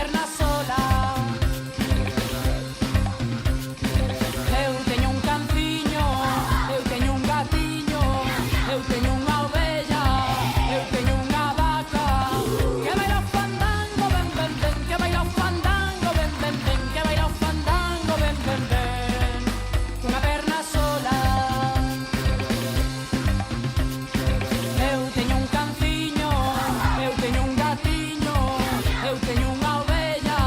perna sola. Eu teño un canciño, eu teño un gatiño, eu teño unha ovella, eu teño unha vaca. Que baila o fandango, ben, ben, ben, que baila o fandango, ben, ben, ben, que baila o fandango, ben, ben, ben, cunha perna sola. Eu teño un canciño, eu teño un gatiño, eu teño unha ovella,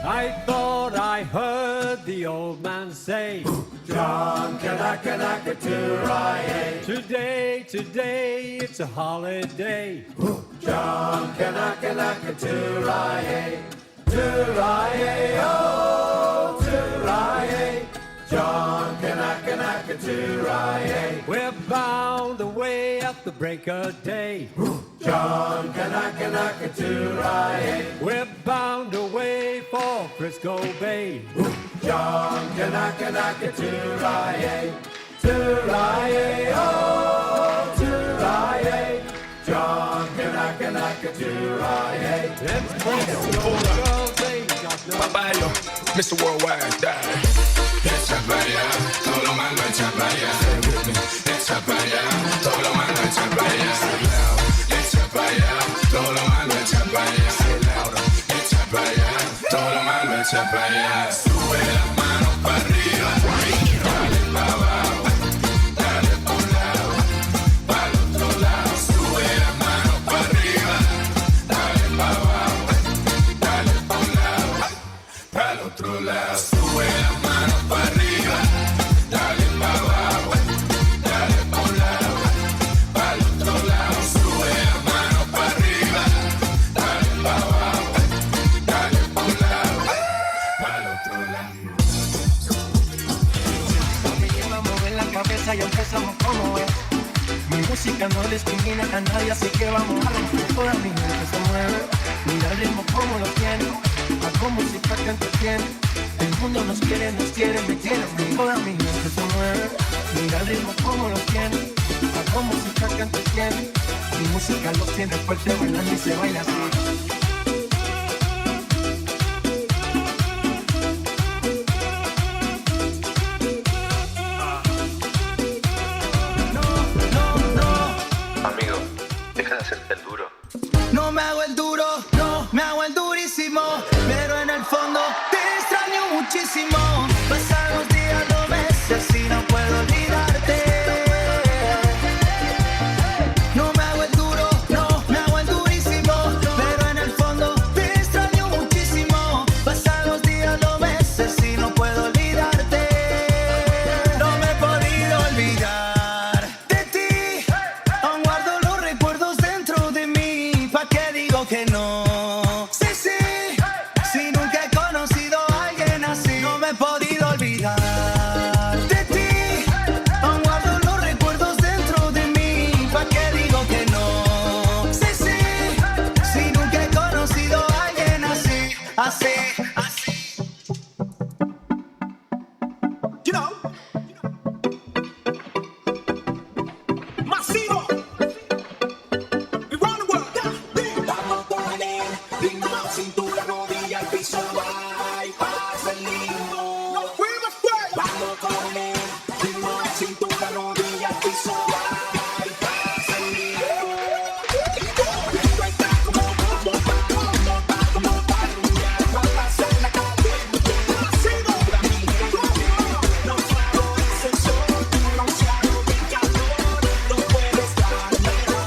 I thought I heard the old man say, John Kanaka-Naka-Toorai-ay. Today, it's a holiday. John Kanaka-Naka-Toorai-ay. Toorai-ay, oh, Toorai-ay. John Kanaka-Naka-Toorai-ay. We're bound away at the break of day. John Kanaka-Naka-Toorai-ay. We're bound away for Frisco Bay. John Kanaka-Naka-Toorai-ay. Toorai-ay, oh, Toorai-ay. John Kanaka-Naka-Toorai-ay. Papayo, Mr. Worldwide, die. Echa para allá, todo lo mando echa para allá. Echa para allá, todo lo mando echa para allá. Echa para allá, todo lo mando echa para allá. Echa para allá, todo lo mando echa para allá. Sube las manos para arriba, dale para abajo, dale por un lado, para el otro lado. Sube las manos para arriba, dale para abajo, dale por un lado, para el otro lado. Sube las manos para arriba, dale para abajo, dale por un lado, para el otro lado. Sube las manos para arriba, dale para abajo, dale por un lado, para el otro lado. Me lleva a mover la cabeza y empezamos como es. Mi música no discrimina a nadie, así que vamos a romper. Toda mi mente se mueve. Mira el ritmo como lo tiene. Hago música que entretiene. El mundo nos quiere, me tiene. Toda mi mente se mueve. Mira el ritmo como lo tiene. Hago música que entretiene. Mi música lo tiene fuerte, bailando y se baila así. Amigo, deja de hacerte el duro. No me hago el duro, no me hago el durísimo, pero en el fondo te extraño muchísimo. Pasan los días, los meses y no puedo olvidarte. No me hago el duro, no me hago el durísimo, pero en el fondo te extraño muchísimo. Pasan los días, los meses y no puedo olvidarte. No me he podido olvidar de ti. Aún guardo los recuerdos dentro de mí. ¿Pa' qué digo que no? Sí, sí. Si nunca he conocido a alguien así. No me he podido olvidar de ti. Aún guardo los recuerdos dentro de mí. ¿Pa' qué digo que no? Sí, sí. Si nunca he conocido a alguien así. Así, así. You know. Masivo. We run the world. Vamos con él. Ritmo, cintura, rodilla, al piso. Ay, pasa el ritmo. Vamos con él. Ritmo, cintura, rodilla, al piso. Ay, pasa el ritmo. Esto está como para rumbear. Para hacer la cadena. Masivo. No favorece el sol. Tu bronceado de calor. No puedes dar mejor.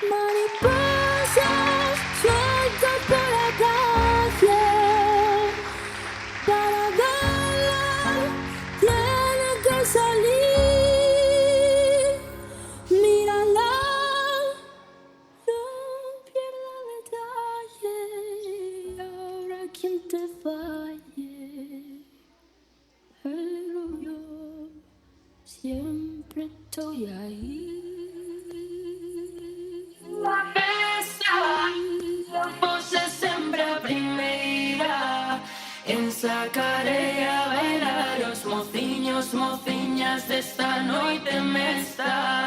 Mariposas sueltas por la calle. Para bailar tiene que salir. Mírala, no pierda detalle. Ahora quien te falle, pero yo siempre estoy ahí. La festa, forse sembra primavera. Ensacaré a bailar os mocinhos, mocinhas desta noite mesta.